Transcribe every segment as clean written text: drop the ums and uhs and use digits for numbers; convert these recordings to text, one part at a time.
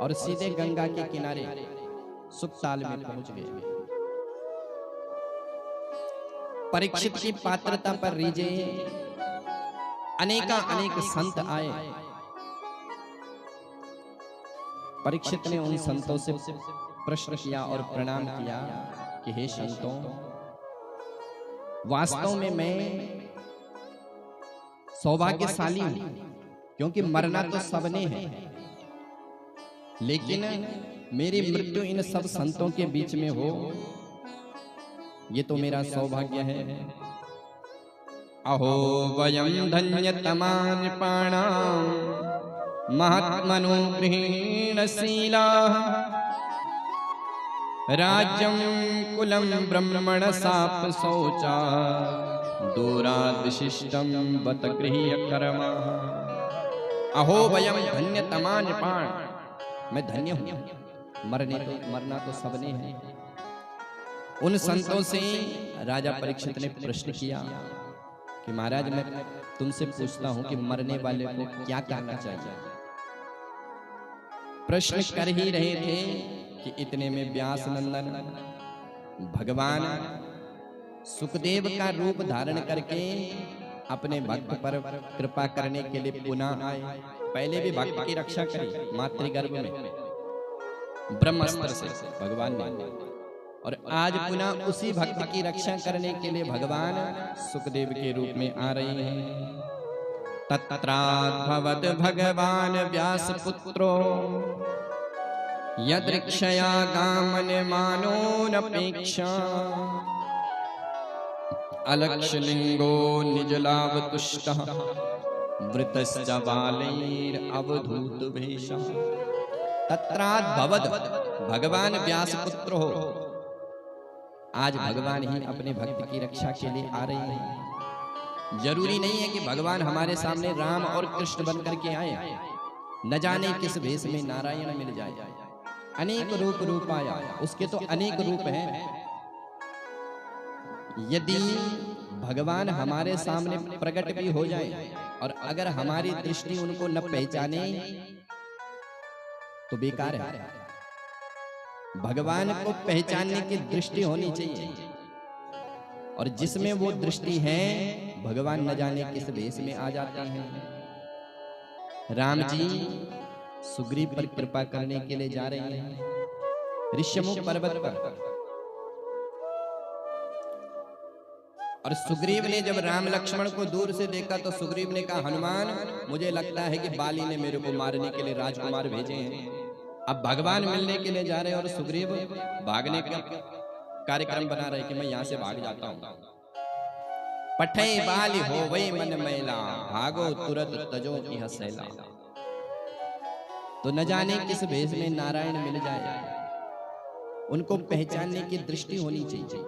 और सीधे गंगा के किनारे सुखताल में पहुंच गए। परीक्षित की पात्रता पर रीझे अनेक संत आए। परीक्षित ने उन संतों से प्रश्न किया और प्रणाम किया कि हे संतों, वास्तव में मैं सौभाग्यशाली हूं, क्योंकि मरना तो सबने है, लेकिन मेरी मृत्यु इन सब संतों के बीच में हो, ये तो मेरा सौभाग्य है। अहो वयं धन्यतमा नृपाणां महात्मनो गृहीणशीलाः राज्यं कुलं ब्रह्मण साप शौचा दूरादिशिष्टं बत गृह्य कर्मः। अहो वयं धन्यतमा नृपाण, मैं धन्य हूं, मरना तो सबने है। उन संतों से राजा परीक्षित ने प्रश्न किया कि महाराज, मैं तुमसे पूछता हूं कि मरने वाले को क्या करना चाहिए। प्रश्न कर ही रहे थे कि इतने में व्यास नंदन भगवान सुखदेव का रूप धारण करके अपने भक्त पर कृपा करने के लिए पुनः आए। पहले भी भक्त की रक्षा करी मातृगर्भ में ब्रह्मास्त्र से भगवान ने, और आज पुनः उसी भक्त की रक्षा करने के लिए भगवान सुखदेव के रूप में आ रहे हैं। तत्राद्भवत भगवान व्यास पुत्रो यदृक्षया गामन मानोनपेक्षा अलक्षलिंगो निजलावतुष्टः वृतश्च बालैरवधूत भेषः। तत्राद्भवत भगवान व्यास पुत्र हो, आज भगवान ही अपने भक्त की रक्षा के लिए आ रहे हैं। जरूरी नहीं है कि भगवान हमारे सामने राम और कृष्ण बनकर के आए, न जाने किस भेष में नारायण मिल जाए। अनेक रूप आया, उसके तो अनेक रूप हैं। यदि भगवान हमारे सामने प्रकट भी हो जाए और अगर हमारी दृष्टि उनको न पहचाने तो बेकार है। भगवान को पहचानने की दृष्टि होनी चाहिए, और जिसमें वो दृष्टि है भगवान न जाने किस भेष में आ जाते हैं। राम जी सुग्रीव पर कृपा करने के लिए जा रहे हैं ऋष्यमुख पर्वत पर, और सुग्रीव ने जब राम लक्ष्मण को दूर से देखा तो सुग्रीव ने कहा, हनुमान, मुझे लगता है कि बाली ने मेरे को मारने के लिए राजकुमार भेजे हैं। अब भगवान मिलने के लिए जा रहे हैं और सुग्रीव भागने का कार्यक्रम बना रहे कि मैं यहां से भाग जाता हूं। पठे बाली हो वही मन मैला, भागो तुरत तजो इह सैला। तो न जाने किस भेष में नारायण मिल जाए, उनको पहचानने की दृष्टि होनी चाहिए।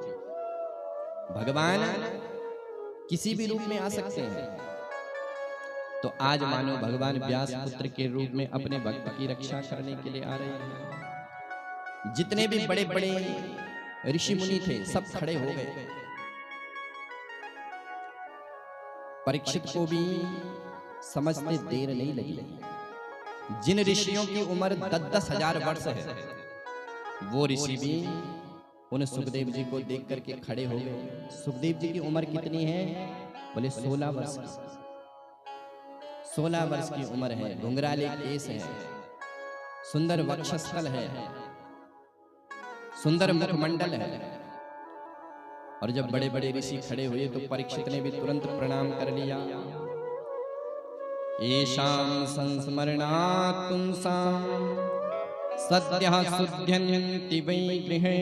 भगवान किसी भी रूप में आ सकते हैं। तो आज मानो भगवान व्यास पुत्र के रूप में अपने भक्त की रक्षा करने के लिए आ रहे हैं। जितने भी बड़े बड़े ऋषि मुनि थे सब खड़े हो गए। परीक्षित को भी समझते देर नहीं लगी। जिन ऋषियों की उम्र 10-10 हजार वर्ष है, वो ऋषि भी उन सुखदेव जी को देख करके खड़े हो गए। सुखदेव जी की उम्र कितनी है? बोले 16 वर्ष की। 16 वर्ष की उम्र है, घुंघराले केस है, सुंदर वक्षस्थल है, सुंदर मुखमंडल है। और जब बड़े बड़े ऋषि खड़े हुए तो परीक्षित ने भी तुरंत प्रणाम कर लिया। येषां संस्मरणात् पुंसां सद्यः शुध्यन्ति वै गृहे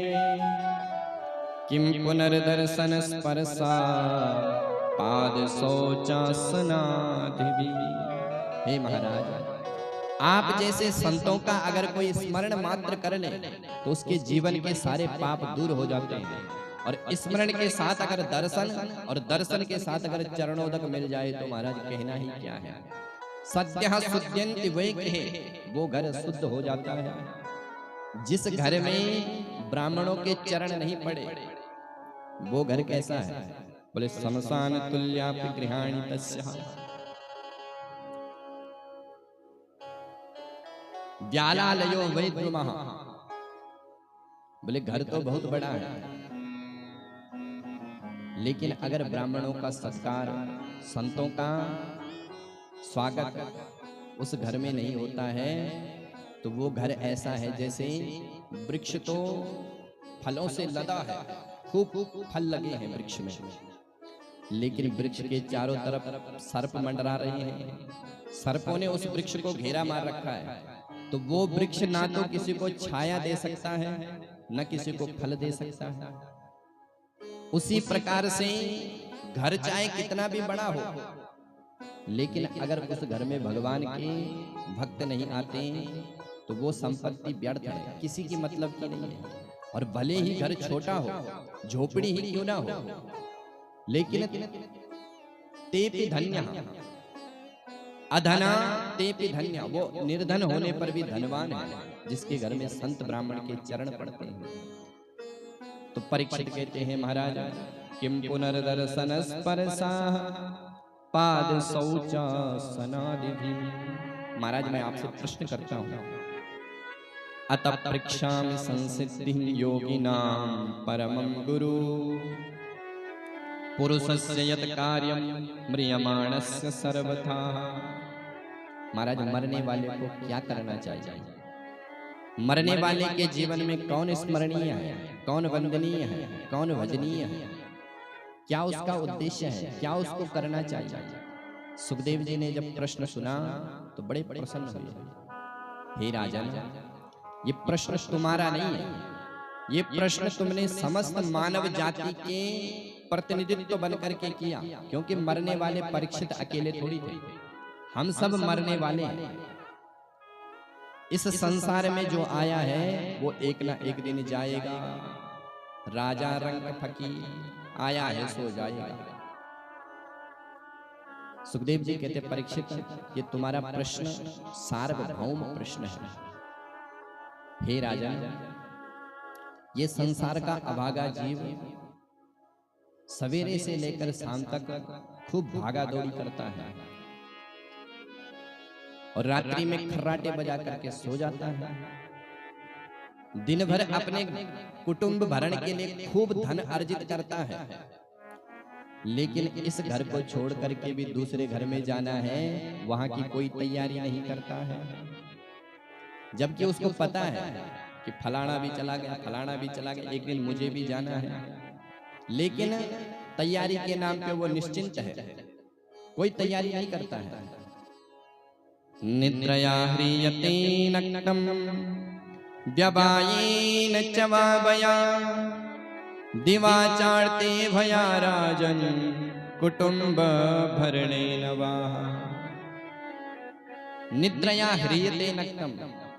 किं पुनर्दर्शन स्पर्शा पाद शौचासनादिभिः। हे महाराज, आप जैसे संतों का अगर कोई स्मरण मात्र कर ले तो उसके जीवन के सारे पाप दूर हो जाते हैं। और स्मरण के साथ अगर दर्शन, और दर्शन के साथ अगर चरणोदक मिल जाए तो महाराज कहना ही क्या है। सद्यः शुध्यन्ति वै गृहे, वो घर शुद्ध हो जाता है। जिस घर में ब्राह्मणों के चरण नहीं पड़े वो घर कैसा है? बोले शमशान तुल्यापि गृहाणि तस्याः। व्यालालयो वैद्रुमः, बोले घर तो बहुत बड़ा है, लेकिन अगर ब्राह्मणों का सत्कार, संतों का स्वागत उस घर में नहीं होता है तो वो घर ऐसा है जैसे वृक्ष तो फलों से लदा है, खूब फल लगे हैं वृक्ष में, लेकिन वृक्ष के चारों तरफ सर्प मंडरा रहे हैं, सर्पों ने उस वृक्ष को घेरा मार रखा है, तो वो वृक्ष ना तो किसी को छाया दे सकता है न किसी को फल दे सकता है। उसी प्रकार से घर चाहे कितना भी बड़ा हो, लेकिन अगर उस घर में भगवान के भक्त नहीं आते तो वो संपत्ति व्यर्थ है, किसी की मतलब की नहीं है। और भले ही घर छोटा हो, झोपड़ी ही क्यों ना हो, लेकिन तेपि धन्य अधना तेपि धन्य, वो निर्धन होने पर भी धनवान है जिसके घर में संत ब्राह्मण के चरण पड़ते हैं। तो परीक्षित कहते हैं महाराज किम पुनर्दर्शन स्पर्शा पाद शौचासनादि। महाराज मैं आपसे प्रश्न करता हूं, अतः पृच्छामि संसिद्धि योगिनां परमं गुरु पुरुषस्य यत् कार्यं म्रियमाणस्य सर्वथा। महाराज मरने वाले को क्या करना चाहिए? मरने वाले के जीवन में कौन स्मरणीय है, कौन वंदनीय है, कौन भजनीय है, क्या उसका उद्देश्य है, क्या उसको करना चाहिए? सुखदेव जी ने जब प्रश्न सुना तो बड़े प्रसन्न हुए। हे राजन, ये प्रश्न तुम्हारा नहीं है, ये प्रश्न तुमने समस्त मानव जाति के प्रतिनिधित्व बनकर के किया, क्योंकि मरने वाले परीक्षित अकेले थोड़ी थे, हम सब मरने वाले हैं। इस संसार में जो आया है वो एक ना एक दिन जाएगा। राजा रंग फकीर आया है सो जाएगा। सुखदेव जी कहते परीक्षित, ये तुम्हारा प्रश्न सार्वभौम प्रश्न है। हे राजन, ये संसार का अभागा जीव सवेरे से लेकर शाम तक खूब भागा दौड़ी करता है और रात्रि में खर्राटे बजा करके सो जाता है। दिन भर अपने कुटुंब भरण के लिए खूब धन अर्जित करता है, लेकिन इस घर को छोड़ करके भी दूसरे घर में जाना है, वहां की कोई तैयारी नहीं करता है। जबकि उसको पता है कि फलाना भी चला गया, फलाना भी चला गया, एक दिन मुझे भी जाना है, लेकिन तैयारी के नाम पे वो निश्चिंत है, कोई तैयारी नहीं करता है। निद्रया ह्रियते नक्तम व्यवायेन चवावया दिवाचार्ते भया राजन कुटुंब भरणेन वा। निद्रया ह्रियते नक्तम,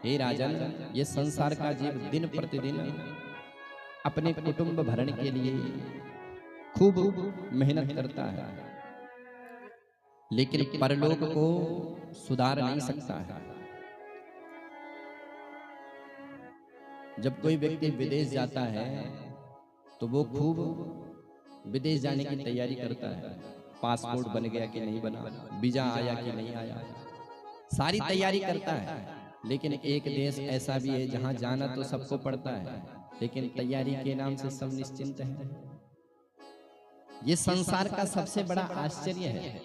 हे राजन, ये संसार का जीव दिन प्रतिदिन अपने कुटुंब भरण के लिए खूब मेहनत करता है, लेकिन परलोक को सुधार नहीं सकता है। जब कोई व्यक्ति विदेश जाता है तो वो खूब विदेश जाने की तैयारी करता है, पासपोर्ट बन गया कि नहीं बना, वीजा आया कि नहीं आया, सारी तैयारी करता है। लेकिन एक देश ऐसा भी है जहां जाना तो सबको पड़ता है, लेकिन तैयारी के नाम से सब निश्चिंत है। ये संसार का सबसे बड़ा आश्चर्य है।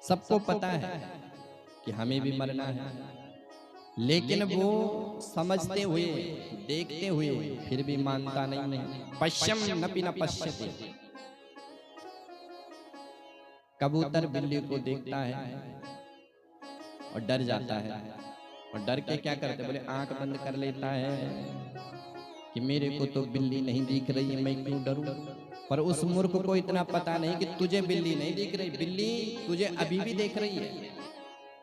सबको पता है कि हमें भी मरना है, लेकिन वो समझते हुए, देखते हुए फिर भी मानता नहीं है। पश्यम नपि न पश्यते। कबूतर बिल्ली को देखता है और डर जाता है, और डर के क्या करते, बोले आंख बंद कर लेता है कि मेरे को तो बिल्ली नहीं दिख रही है, मैं क्यों डरूं। पर उस मूर्ख को इतना पता नहीं कि तुझे बिल्ली नहीं दिख रही, बिल्ली तुझे अभी भी देख रही है।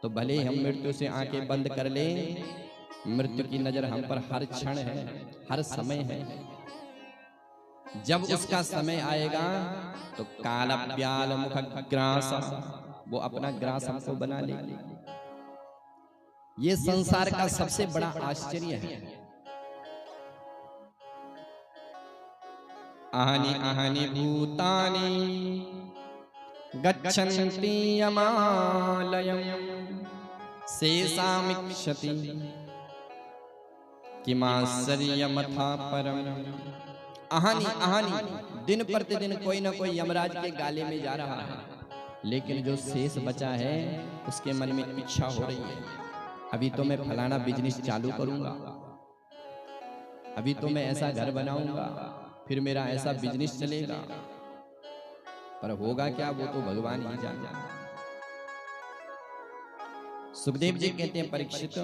तो भले हम मृत्यु से आंखें बंद कर ले, मृत्यु की नजर हम पर हर क्षण है, हर समय है। जब उसका समय आएगा तो काल ब्याल मुख ग्रास, वो अपना ग्रास हमको बना लेगी। ये संसार का सबसे बड़ा आश्चर्य है। आहनि आहनि भूतानि गच्छन्ति यमालयम् शेषामीक्षति किमाश्चर्यमथा परम। अहानी अहानी, दिन प्रतिदिन कोई ना कोई यमराज के गाले में जा रहा है, लेकिन जो शेष बचा है उसके मन में इच्छा हो रही है, अभी तो मैं फलाना बिजनेस चालू करूंगा, अभी तो मैं ऐसा घर बनाऊंगा, फिर मेरा ऐसा बिजनेस चलेगा, पर होगा क्या वो तो भगवान ही जाने। सुखदेव जी कहते हैं, परीक्षित,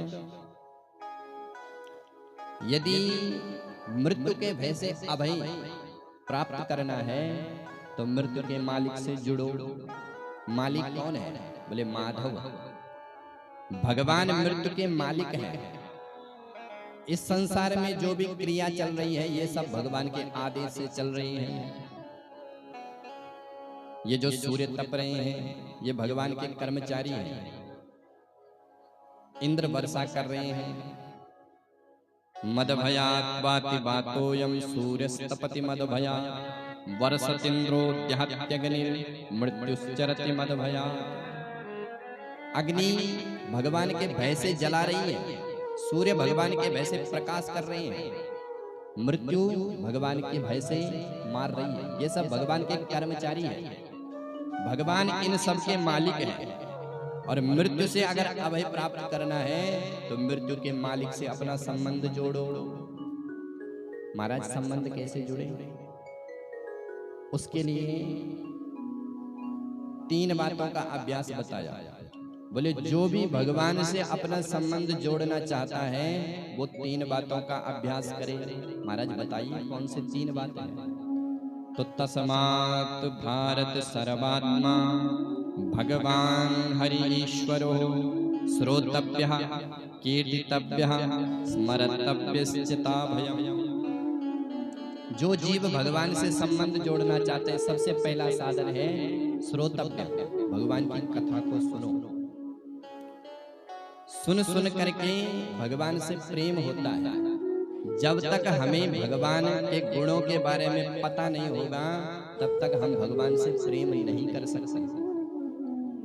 यदि मृत्यु के भय से अभय प्राप्त करना है तो मृत्यु के मालिक से जुड़ो। मालिक कौन है? बोले माधव, भगवान मृत्यु के मालिक हैं। इस संसार में जो भी क्रिया चल रही है ये सब भगवान के आदेश से चल रही है। ये जो सूर्य तप रहे हैं ये भगवान के कर्मचारी हैं। इंद्र वर्षा कर रहे हैं। मदभयात् वाति वातोयं सूर्यस्तपति मदभया वर्षतीन्द्रो द्यहत्यग्निर् मृत्युश्चरति मदभयात्। अग्नि भगवान के भय से जला रही है, सूर्य भगवान के भय से प्रकाश कर रहे हैं, मृत्यु भगवान के भय से मार रही है। ये सब भगवान के कर्मचारी हैं। भगवान इन सब के मालिक हैं। और मृत्यु से अगर अभय प्राप्त करना है तो मृत्यु के मालिक से अपना संबंध जोड़ो। महाराज, संबंध कैसे जुड़े? उसके लिए 3 बातों का अभ्यास बताया। बोले जो भी भगवान से अपना संबंध जोड़ना चाहता है वो 3 बातों का अभ्यास करे। महाराज बताइए कौन से 3 बातें? तो तस्मात् भारत सर्वात्मा भगवान हरि ईश्वरो श्रोतव्यः कीर्तितव्यः स्मरतव्यश्चिता भयम्। जो जीव भगवान से संबंध जोड़ना चाहते हैं सबसे पहला साधन है श्रोतव्य। भगवान की कथा को सुनो। सुन सुन करके भगवान से प्रेम होता है। जब तक हमें भगवान के गुणों के बारे में पता नहीं होगा तब तक हम भगवान से प्रेम नहीं कर सकते।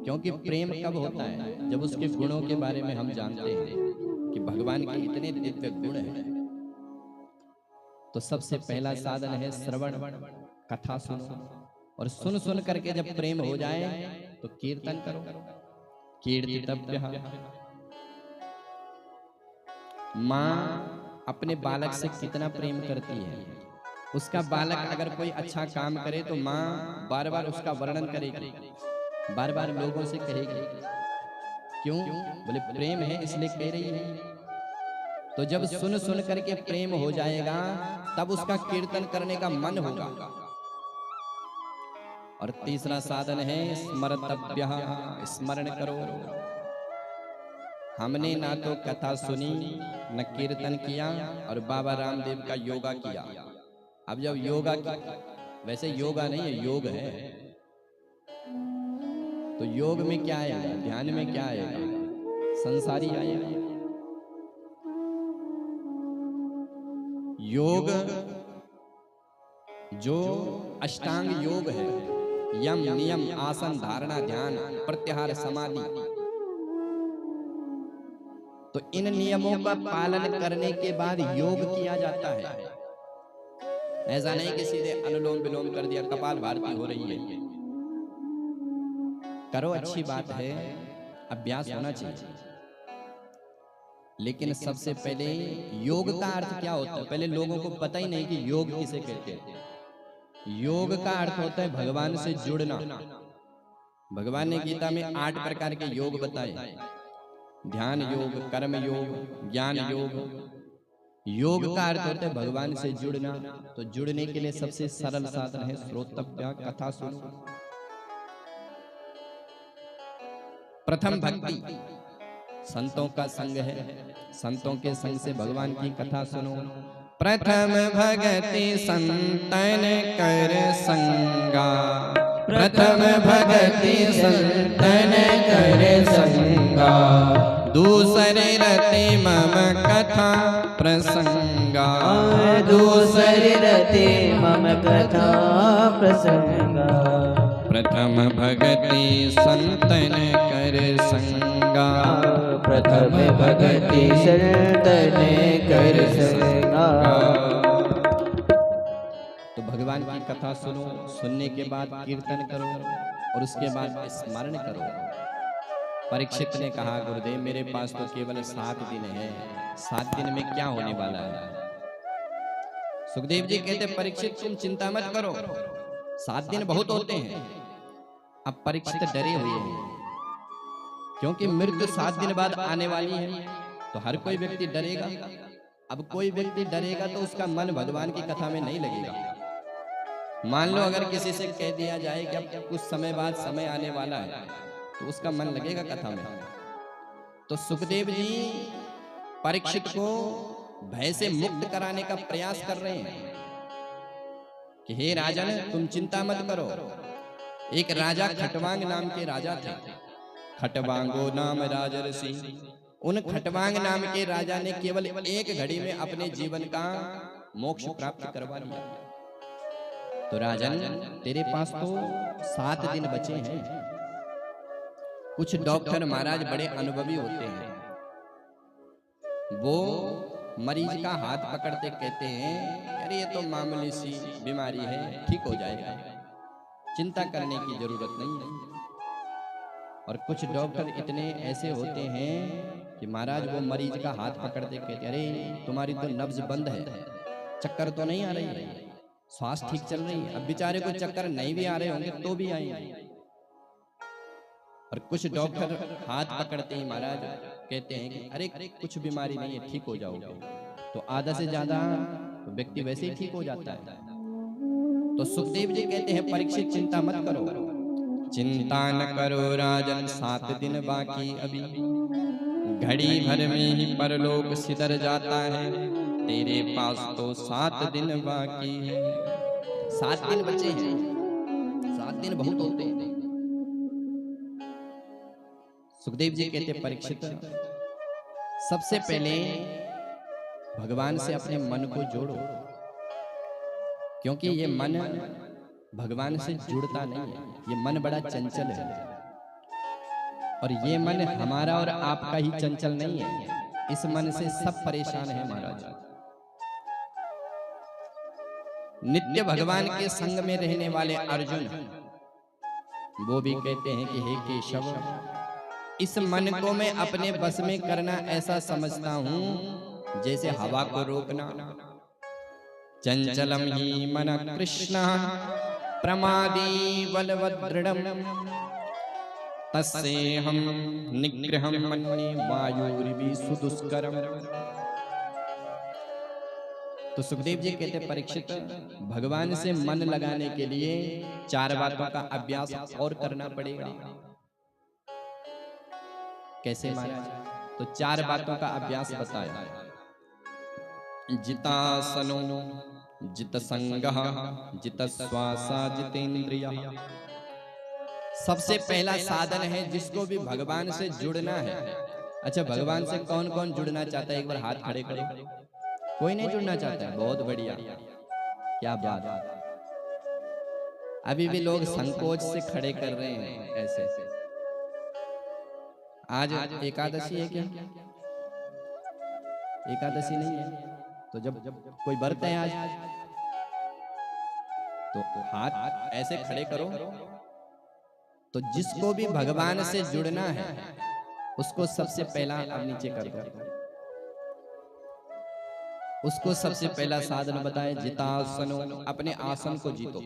क्योंकि प्रेम कब होता है? जब उसके गुणों के बारे में हम जानते हैं कि भगवान के इतने दिव्य गुण हैं। तो सबसे पहला साधन है श्रवण, कथा सुनो। और सुन सुन करके जब प्रेम हो जाए तो कीर्तन करो। कीर्तितव्यः। माँ अपने बालक से कितना प्रेम करती है। उसका बालक अगर कोई अच्छा काम करे तो माँ बार बार उसका वर्णन करेगी, बार बार लोगों से कहेगी। क्यों? बोले प्रेम है इसलिए कह रही है। तो जब सुन सुन करके प्रेम हो जाएगा तब उसका कीर्तन करने का मन होगा। और तीसरा साधन है स्मरतव्यः। स्मरण करो। हमने ना तो कथा सुनी न कीर्तन किया और बाबा रामदेव का योगा किया। अब जब योगा वैसे योगा नहीं है, योग है। तो योग में क्या आएगा? ध्यान में क्या आएगा? संसारी आएगा। योग जो अष्टांग योग है, यम नियम आसन धारणा ध्यान प्रत्याहार समाधि, तो इन नियमों का पालन करने के बाद योग किया जाता है। ऐसा नहीं कि सीधे अनुलोम विलोम कर दिया, कपाल भारती हो रही है। करो, अच्छी बात है, अभ्यास होना चाहिए। लेकिन सबसे पहले योग का अर्थ क्या होता है? पहले लोगों को पता ही नहीं कि योग किसे कहते हैं। योग का अर्थ होता है भगवान से जुड़ना। भगवान ने गीता में 8 प्रकार के योग बताए। ध्यान योग, कर्म योग, ज्ञान योग। योग का अर्थ होता है भगवान से जुड़ना। तो जुड़ने के लिए सबसे सरल साधन है श्रोतव्य, कथा सुनो। प्रथम भक्ति, संतों का संग है। संतों के संग से भगवान की कथा सुनो। प्रथम भगति संतन कर संगा। प्रथम भगति संतन कर संगा। दूसरे रति मम कथा प्रसंगा। दूसरे रति मम कथा प्रसंगा। प्रथम भगति संतन कर संगा। संगा, प्रथम भगति संतन कर संगा। तो भगवान की कथा सुनो, सुनने के बाद कीर्तन करो और उसके बाद स्मरण करो। परीक्षित ने कहा गुरुदेव मेरे पास तो केवल 7 दिन है, 7 दिन में क्या होने वाला है? सुखदेव जी कहते परीक्षित तुम चिंता मत करो, 7 दिन बहुत होते हैं। अब परीक्षित डरे हुए हैं क्योंकि मृत्यु 7 दिन बाद आने वाली है, तो हर कोई व्यक्ति डरेगा। अब कोई व्यक्ति डरेगा तो उसका मन भगवान की कथा में नहीं लगेगा। मान लो अगर किसी से कह दिया जाए कि अब कुछ समय बाद समय आने वाला है, तो उसका मन लगेगा कथा में। तो सुखदेव जी परीक्षित को भय से मुक्त कराने का प्रयास कर रहे हैं कि हे राजन तुम चिंता मत करो। एक राजा खटवांग नाम के राजा थे। खटवांगो नाम राजर्षि। उन खटवांग नाम के राजा ने केवल एक घड़ी में अपने जीवन का मोक्ष प्राप्त करवा लिया। तो राजन तेरे पास तो 7 दिन बचे हैं। कुछ डॉक्टर महाराज बड़े अनुभवी होते हैं, वो मरीज का हाथ पकड़ते कहते हैं अरे ये तो मामूली सी बीमारी है, ठीक हो जाएगा, चिंता करने की जरूरत नहीं है। और कुछ डॉक्टर इतने ऐसे होते हैं कि महाराज वो मरीज का हाथ पकड़ते कहते अरे तुम्हारी तो नब्ज बंद है, चक्कर तो नहीं आ रही है, श्वास ठीक चल रही है। अब बेचारे को चक्कर नहीं भी आ रहे होंगे तो भी आएंगे। और कुछ डॉक्टर हाथ पकड़ते ही महाराज कहते हैं कि अरे कुछ बीमारी नहीं है, ठीक हो जाओगे। तो आधा से ज्यादा व्यक्ति वैसे ही ठीक हो जाता है। तो सुखदेव जी कहते हैं परीक्षित चिंता मत करो, चिंता न करो राजन, 7 दिन बाकी अभी, घड़ी भर में ही परलोक सिदर जाता है, तेरे पास तो 7 दिन बाकी है। 7 दिन बचे हैं, 7 दिन बहुत होते हैं। सुखदेव जी कहते परीक्षित सबसे पहले भगवान से अपने मन को जोड़ो, क्योंकि ये मन भगवान से जुड़ता नहीं है। ये मन बड़ा चंचल है और ये मन हमारा और आपका ही चंचल नहीं है। इस मन से सब परेशान है महाराज। नित्य भगवान के संग में रहने वाले अर्जुन वो भी कहते हैं कि हे केशव, इस मन को मैं अपने बस में करना ऐसा समझता हूं जैसे हवा को रोकना। चंचलम ही मन कृष्ण प्रमादी बलवदृढ़म, तस्से हम निग्रहम मन्ये वायुर्वि सुदुष्करम। तो सुखदेव जी कहते परीक्षित भगवान से मन लगाने के लिए 4 बातों का अभ्यास और करना पड़ेगा। कैसे महाराज? तो 4 बातों का अभ्यास बताया। जितासनो, जित संगः, जित श्वासा, जितेंद्रियः। सबसे पहला साधन है जिसको भी भगवान से जुड़ना है। अच्छा, भगवान से कौन कौन जुड़ना चाहता है? एक बार हाथ खड़े करो। कोई नहीं जुड़ना चाहता है? बहुत बढ़िया, क्या बात। अभी भी लोग संकोच से खड़े कर रहे हैं ऐसे ऐसे। आज एकादशी है क्या? एकादशी नहीं है तो जब कोई व्रत है आज तो हाथ ऐसे खड़े करो। तो जिसको भी भगवान से जुड़ना है उसको सबसे पहला अब नीचे कर दो। उसको सबसे पहला साधन बताए जितासनो, अपने आसन को जीतो।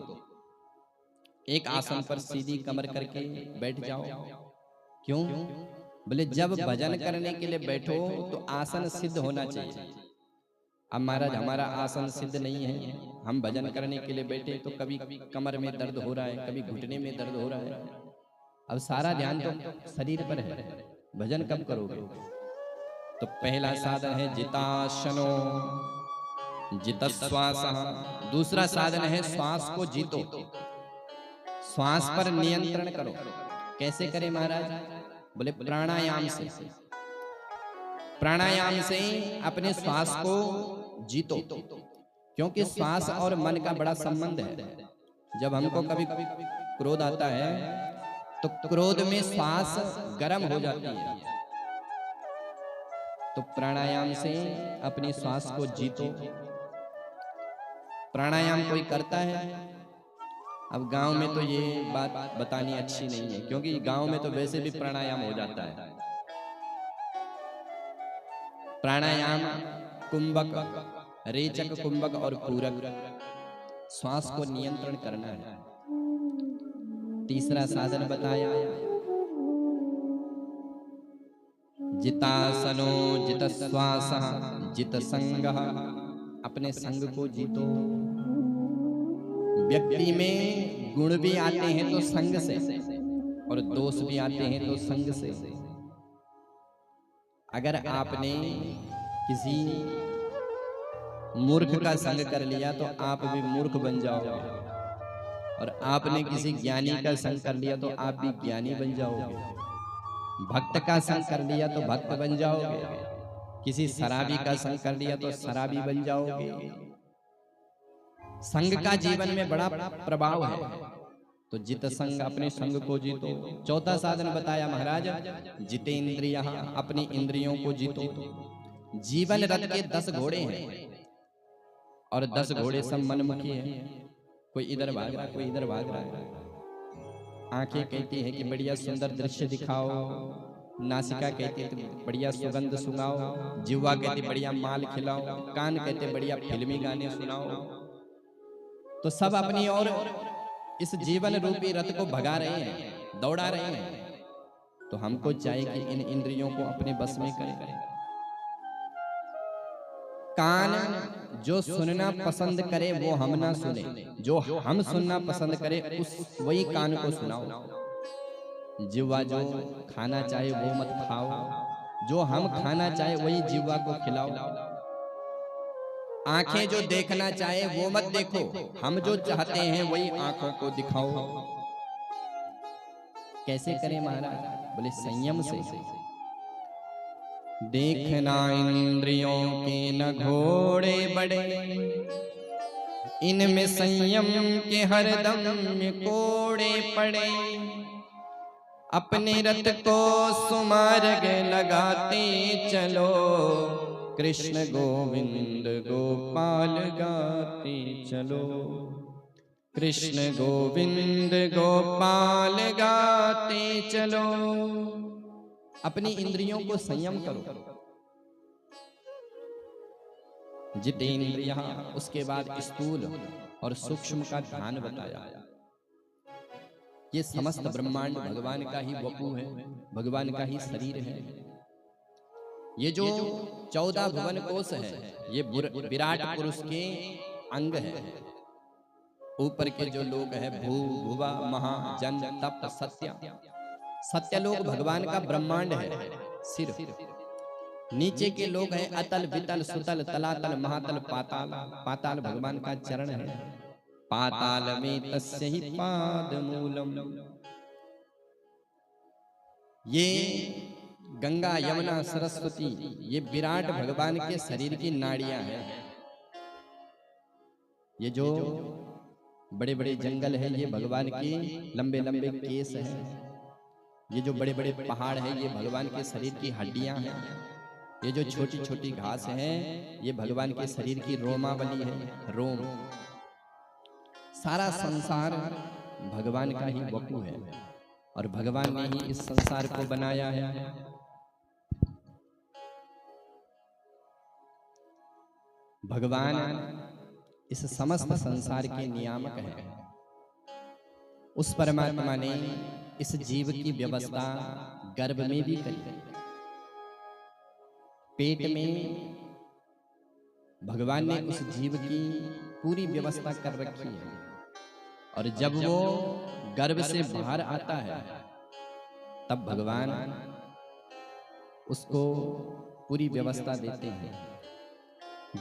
एक आसन पर सीधी कमर करके बैठ जाओ। क्यों? बोले जब भजन करने के लिए बैठो तो आसन सिद्ध होना चाहिए। अब महाराज हमारा आसन सिद्ध नहीं है, हम भजन करने के लिए बैठे तो कभी कमर में दर्द हो रहा है, कभी घुटने में दर्द हो रहा है। अब सारा ध्यान तो शरीर पर है, भजन कब करोगे? तो पहला साधन है जिताशनो, जित श्वास। दूसरा साधन है श्वास को जीतो, श्वास पर नियंत्रण करो। कैसे करें महाराज? बोले प्राणायाम से। प्राणायाम से अपने श्वास को जीतो, क्योंकि श्वास और मन का बड़ा संबंध है। जब हमको कभी क्रोध आता है तो क्रोध में श्वास गर्म हो जाती है तो प्राणायाम से अपनी श्वास को जीतो। प्राणायाम कोई करता है? अब गांव में तो ये बात बतानी अच्छी नहीं है, क्योंकि गांव में तो वैसे भी प्राणायाम हो जाता है। प्राणायाम कुंभक, रेचक, कुंभक और पूरक, श्वास को नियंत्रण करना है। तीसरा साधन बताया जितासनो जितश्वासः जितसंगः, अपने संग को जीतो। व्यक्ति में गुण भी आते हैं तो संग से, और दोष भी आते हैं तो संग से। अगर आपने किसी मूर्ख का संग कर लिया तो आप भी मूर्ख बन जाओगे, और आपने किसी ज्ञानी का संग कर लिया तो आप भी ज्ञानी बन जाओगे। भक्त का संग कर लिया तो भक्त बन जाओगे, किसी शराबी का संग कर लिया तो शराबी बन जाओगे। संग का जीवन में बड़ा प्रभाव है, तो जित संग, अपने संग को जीतो। चौथा साधन बताया महाराज जितेंद्रियः, अपनी इंद्रियों को जीतो। जीवन रथ के 10 घोड़े हैं, और 10 घोड़े सब मनमुखी हैं। कोई इधर भाग रहा, कोई इधर भाग रहा है। आंखें कहती हैं कि बढ़िया सुंदर दृश्य दिखाओ, नासिका कहती है बढ़िया सुगंध सुनाओ, जिह्वा कहती बढ़िया माल खिलाओ, कान कहते बढ़िया फिल्मी गाने सुनाओ। तो सब अपनी ओर इस जीवन रूपी रथ को भगा रहे हैं, दौड़ा रहे हैं। तो हमको चाहिए कि इन इंद्रियों को अपने बस में करें। कान जो सुनना पसंद करे वो हम ना सुने, जो हम सुनना पसंद करे उस वही कान को सुनाओ। जिह्वा जो खाना चाहे वो मत खाओ, जो हम खाना चाहे वही जिह्वा को खिलाओ। आंखें जो देखना चाहे वो मत देखो, हम जो चाहते हैं वही आंखों को दिखाओ। कैसे करें महाराज? बोले संयम से। देखना इंद्रियों के न घोड़े बड़े, इनमें संयम के हरदम में कोड़े पड़े। अपने रथ को सुमार्ग लगाते चलो, कृष्ण गोविंद गोपाल गाते चलो। कृष्ण गोविंद गोपाल गाते चलो। अपनी इंद्रियों को संयम करो। जितेंद्रियः, उसके बाद स्थूल और सूक्ष्म का ध्यान बताया। ये समस्त ब्रह्मांड भगवान का ही वपु है, भगवान का ही शरीर है। ये जो 14 भुवन कोश है, ये विराट पुरुष के अंग है। ऊपर के जो लोग हैं भू भुवा महा जन तप सत्य, सत्यलोक भगवान का ब्रह्मांड है सिर। नीचे के लोग हैं अतल वितल सुतल तलातल महातल पाताल, पाताल भगवान का चरण है। पाताल में तस्य ही पाद मूलम। ये गंगा यमुना सरस्वती ये विराट भगवान के शरीर की नाड़ियां हैं। ये जो बड़े बड़े जंगल है ये भगवान के लंबे लंबे केस हैं। ये जो बड़े बड़े पहाड़ है ये भगवान के शरीर की हड्डियां हैं। ये जो छोटी छोटी घास है ये भगवान के शरीर की रोमावली है, रोम। सारा संसार भगवान का ही वपु है, और भगवान ने ही इस संसार को बनाया है। भगवान इस समस्त संसार के नियामक हैं। उस परमात्मा ने इस जीव की व्यवस्था गर्भ में भी करी। पेट में भगवान ने उस जीव की पूरी व्यवस्था कर रखी है, और जब वो गर्भ से बाहर आता है तब भगवान उसको पूरी व्यवस्था देते हैं।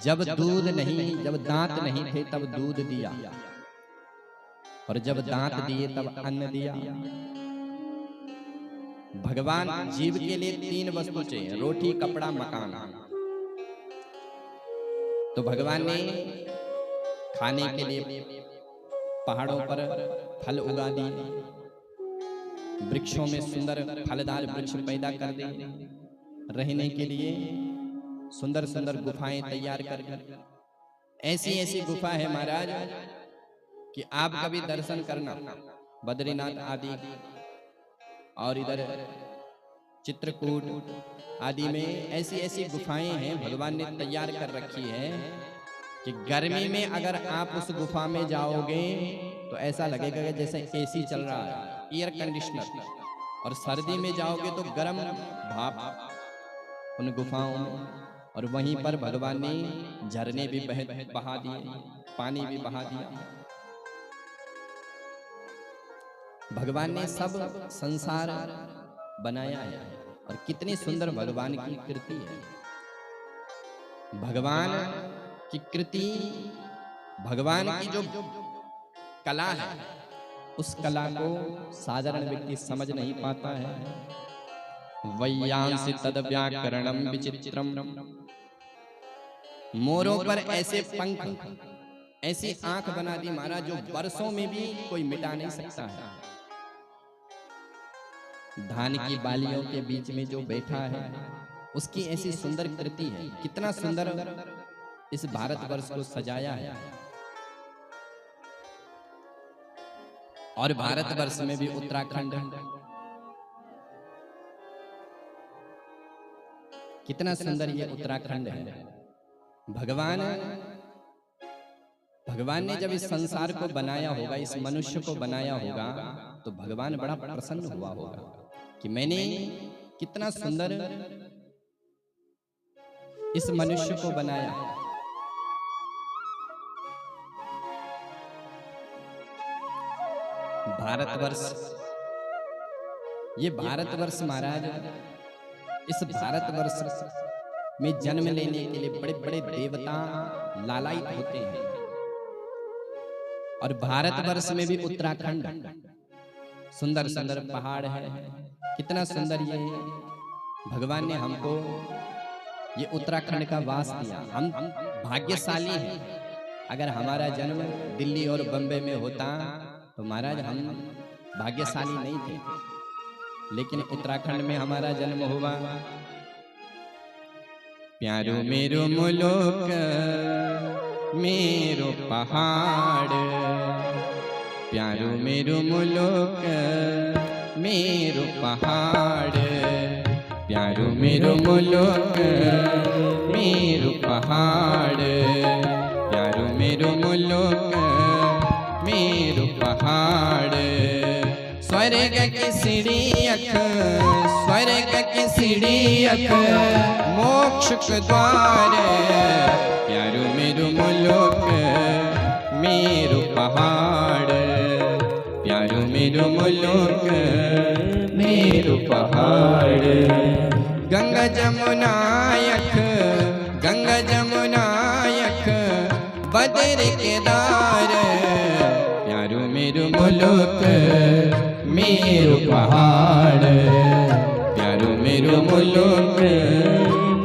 जब दूध नहीं, जब दांत नहीं थे तब दूध दिया, और जब दांत दिए तब अन्न दिया। भगवान जीव के लिए 3 वस्तु चाहिए, रोटी कपड़ा मकान। तो भगवान ने खाने के लिए पहाड़ों पर फल उगा दिए, वृक्षों में सुंदर फलदार वृक्ष पैदा कर दिए। रहने के लिए सुंदर सुंदर गुफाएं तैयार कर ऐसी ऐसी गुफा है महाराज कि आप कभी दर्शन करना, बद्रीनाथ आदि और इधर चित्रकूट आदि में ऐसी ऐसी गुफाएं हैं भगवान ने तैयार कर रखी है कि गर्मी में अगर आप उस गुफा में जाओगे तो ऐसा लगेगा कि जैसे एसी चल रहा है, एयर कंडीशनर, और सर्दी में जाओगे तो गर्म भाप उन गुफाओं में। और वहीं पर भगवान ने झरने भी बहा दिए, पानी भी बहा दिया। भगवान ने सब संसार बनाया है और कितनी सुंदर भगवान की कृति है। भगवान की कृति, भगवान की जो कला है उस कला को साधारण व्यक्ति समझ नहीं पाता है। वैयांसी तद व्याकरणम विचित्रम, मोरों पर ऐसे पंख, ऐसी आंख बना दी महाराज जो वर्षों में भी कोई मिटा नहीं सकता है। धान की बालियों के बीच में जो बैठा है उसकी ऐसी सुंदर कृति है। कितना सुंदर इस भारतवर्ष को सजाया है। और भारतवर्ष में भी उत्तराखंड कितना सुंदर ये उत्तराखंड है। भगवान ने जब इस संसार को बनाया होगा, इस मनुष्य को बनाया होगा, तो भगवान बड़ा प्रसन्न हुआ होगा कि मैंने कितना सुंदर इस मनुष्य को बनाया। भारतवर्ष, ये भारतवर्ष महाराज, इस भारतवर्ष में जन्म लेने के लिए बड़े बड़े देवता लालायित होते हैं। और भारतवर्ष में भी उत्तराखंड, सुंदर सुंदर पहाड़ है। कितना सुंदर ये भगवान ने हमको ये उत्तराखंड का वास दिया। हम भाग्यशाली हैं। अगर हमारा जन्म दिल्ली और बम्बई में होता तो महाराज हम भाग्यशाली नहीं थे, लेकिन उत्तराखंड में हमारा जन्म हुआ। प्यारो मेरो मुल्क मेरो पहाड़, प्यारो मेरो मुल्क मेरो पहाड़, प्यारो मेरो मुल्क मेरो पहाड़, प्यारो मेरो मुल्क मेरो पहाड़। स्वर्ग की सीढ़ी अख, स्वर्ग की सीढ़ी अख, मोक्ष के द्वार, प्यारो मेरो मुल्क मेरो पहाड़, प्यारो मेरो मुल्क मेरो पहाड़। गंगा जमुना यख, गंगा जमुना यख, बद्र केदार, प्यारो मेरो मुल्क मेरो पहाड़, प्यारो मेरो मुल्क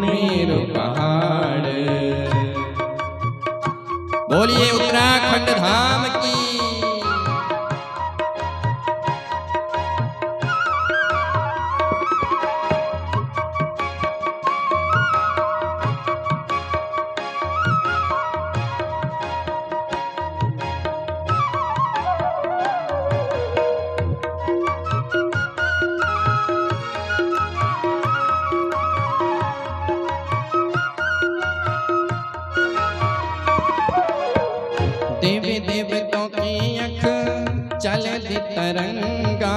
मेरो पहाड़। बोलिए उत्तराखंड धाम की। देवी देवतों की अख चलती तरंगा,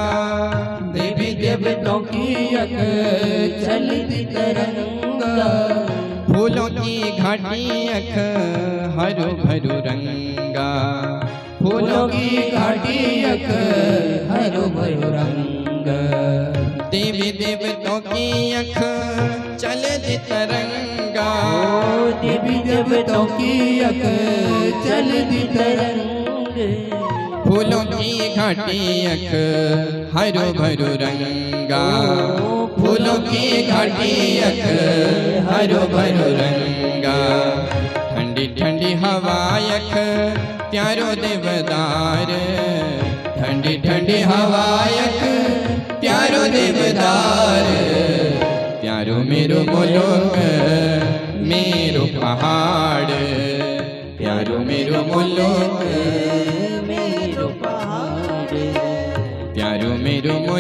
देवी देवतों की अख चलती तरंगा, फूलों की घाटी अख हरो भरो रंगा, फूलों की घाटी अख हरो भरो रंगा। देवी देवतों की अख चलती तरंगा, देवी देवतों की अख चलती तरंग, फूलों की घाटी अख हरो भरो रंगा, फूलों की घाटी अख हरो भरो रंगा। ठंडी ठंडी हवा अख प्यारो देवदार, ठंडी ठंडी हवा अख प्यारो देवदार, प्यारो मेरो मुल्क पहाड़, प्यारो मेरो मुल्क मेरो पहाड़, प्यारो मेरो मुल्क